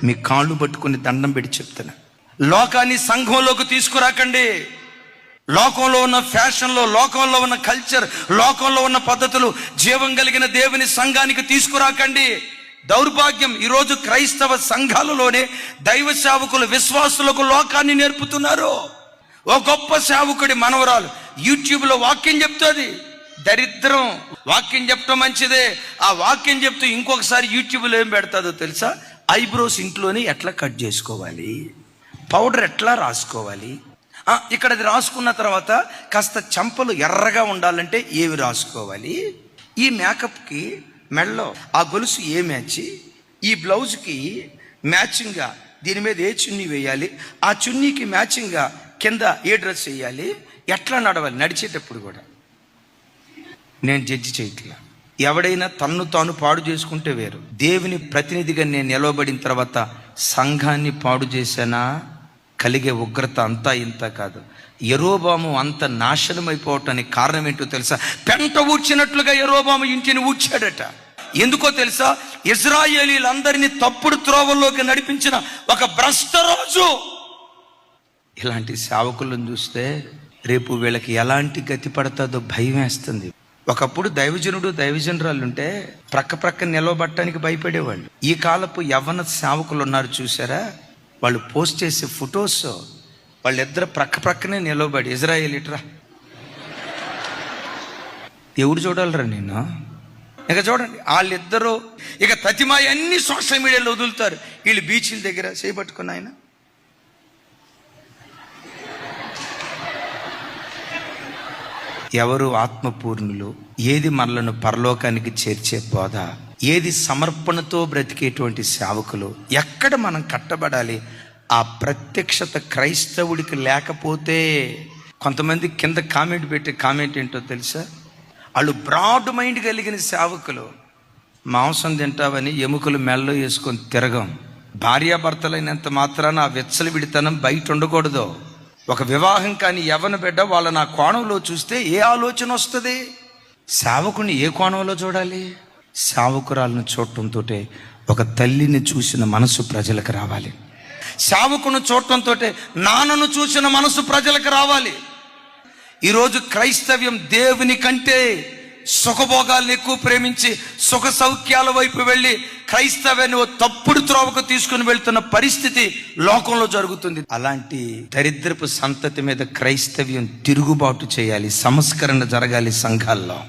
మీ కాళ్ళు పట్టుకుని దండం పెట్టి చెప్తున్నా, లోకాన్ని సంఘంలోకి తీసుకురాకండి. లోకంలో ఉన్న ఫ్యాషన్లో, లోకంలో ఉన్న కల్చర్, లోకంలో ఉన్న పద్ధతులు జీవం కలిగిన దేవుని సంఘానికి తీసుకురాకండి. దౌర్భాగ్యం, ఈరోజు క్రైస్తవ సంఘాలలోనే దైవ సేవకులు విశ్వాసులకు లోకాన్ని నేర్పుతున్నారు. ఓ గొప్ప సేవకుడి మనవరాలు యూట్యూబ్లో వాక్యం చెప్తుంది. దరిద్రం. వాక్యం చెప్పడం మంచిదే, ఆ వాక్యం చెప్తూ ఇంకొకసారి యూట్యూబ్లో ఏం పెడతాదో తెలుసా? ఐబ్రోస్ ఇంట్లోనే ఎట్లా కట్ చేసుకోవాలి, పౌడర్ ఎట్లా రాసుకోవాలి, ఇక్కడ అది రాసుకున్న తర్వాత కాస్త చెంపలు ఎర్రగా ఉండాలంటే ఏవి రాసుకోవాలి, ఈ మేకప్కి మెడలో ఆ గొలుసు ఏ మ్యాచ్, ఈ బ్లౌజ్కి మ్యాచింగ్గా దీని మీద ఏ చున్నీ వేయాలి, ఆ చున్నీకి మ్యాచింగ్గా కింద ఏ డ్రెస్ వేయాలి, ఎట్లా నడవాలి. నడిచేటప్పుడు కూడా నేను జడ్జి చేయట్లా. ఎవడైనా తన్ను తాను పాడు చేసుకుంటే వేరు. దేవుని ప్రతినిధిగా నేను నిలవబడిన తర్వాత సంఘాన్ని పాడు చేశానా, కలిగే ఉగ్రత అంతా ఇంత కాదు. యెరోబాము అంత నాశనం అయిపోవటానికి కారణం ఏంటో తెలుసా? పెంట ఊడ్చినట్లుగా యెరోబాము ఇంటిని ఊడ్చాడట. ఎందుకో తెలుసా? ఇశ్రాయేలీలందరినీ తప్పుడు త్రోవల్లోకి నడిపించిన ఒక భ్రష్టరాజు. ఇలాంటి సేవకులను చూస్తే రేపు వీళ్ళకి ఎలాంటి గతి పడుతుందో భయం వేస్తుంది. ఒకప్పుడు దైవజనుడు దైవజనురాలు ఉంటే ప్రక్క నిలవబట్టడానికి భయపడేవాళ్ళు. ఈ కాలపు యవ్వన సేవకులు ఉన్నారు చూసారా, వాళ్ళు పోస్ట్ చేసే ఫొటోస్ వాళ్ళిద్దరు ప్రక్కనే నిలవబడి, ఇజ్రాయేలీట్రా ఎవరు చూడాలరా నేను, ఇక చూడండి వాళ్ళిద్దరూ ఇక తతిమాయి అన్ని సోషల్ మీడియాలో వదులుతారు. వీళ్ళు బీచ్ల దగ్గర చేపట్టుకున్న ఆయన ఎవరు ఆత్మపూర్ణులు, ఏది మనలను పరలోకానికి చేర్చే బోధ, ఏది సమర్పణతో బ్రతికేటువంటి సేవకులు, ఎక్కడ మనం కట్టబడాలి, ఆ ప్రత్యక్షత క్రైస్తవుడికి లేకపోతే. కొంతమంది కింద కామెంట్ పెట్టే కామెంట్ ఏంటో తెలుసా? వాళ్ళు బ్రాడ్ మైండ్ కలిగిన సేవకులు. మాంసం తింటావని ఎముకలు మెల్లో వేసుకొని తిరగం. భార్యాభర్తలైనంత మాత్రాన ఆ విచ్చలవిడితనం బయట ఉండకూడదు. ఒక వివాహం కాని యవ్వన బిడ్డ వాళ్ళ నా కోణంలో చూస్తే ఏ ఆలోచన వస్తుంది? సేవకుని ఏ కోణంలో చూడాలి? సేవకురాలను చూడటంతో ఒక తల్లిని చూసిన మనసు ప్రజలకు రావాలి. సేవకును చూడటంతో నాన్నను చూసిన మనసు ప్రజలకు రావాలి. ఈరోజు క్రైస్తవ్యం దేవుని కంటే సుఖభోగాలను ఎక్కువ ప్రేమించి సుఖ సౌఖ్యాల వైపు వెళ్ళి క్రైస్తవ్యాన్ని ఓ తప్పుడు త్రోవకు తీసుకుని వెళ్తున్న పరిస్థితి లోకంలో జరుగుతుంది. అలాంటి దరిద్రపు సంతతి మీద క్రైస్తవ్యం తిరుగుబాటు చేయాలి, సంస్కరణ జరగాలి సంఘాల్లో.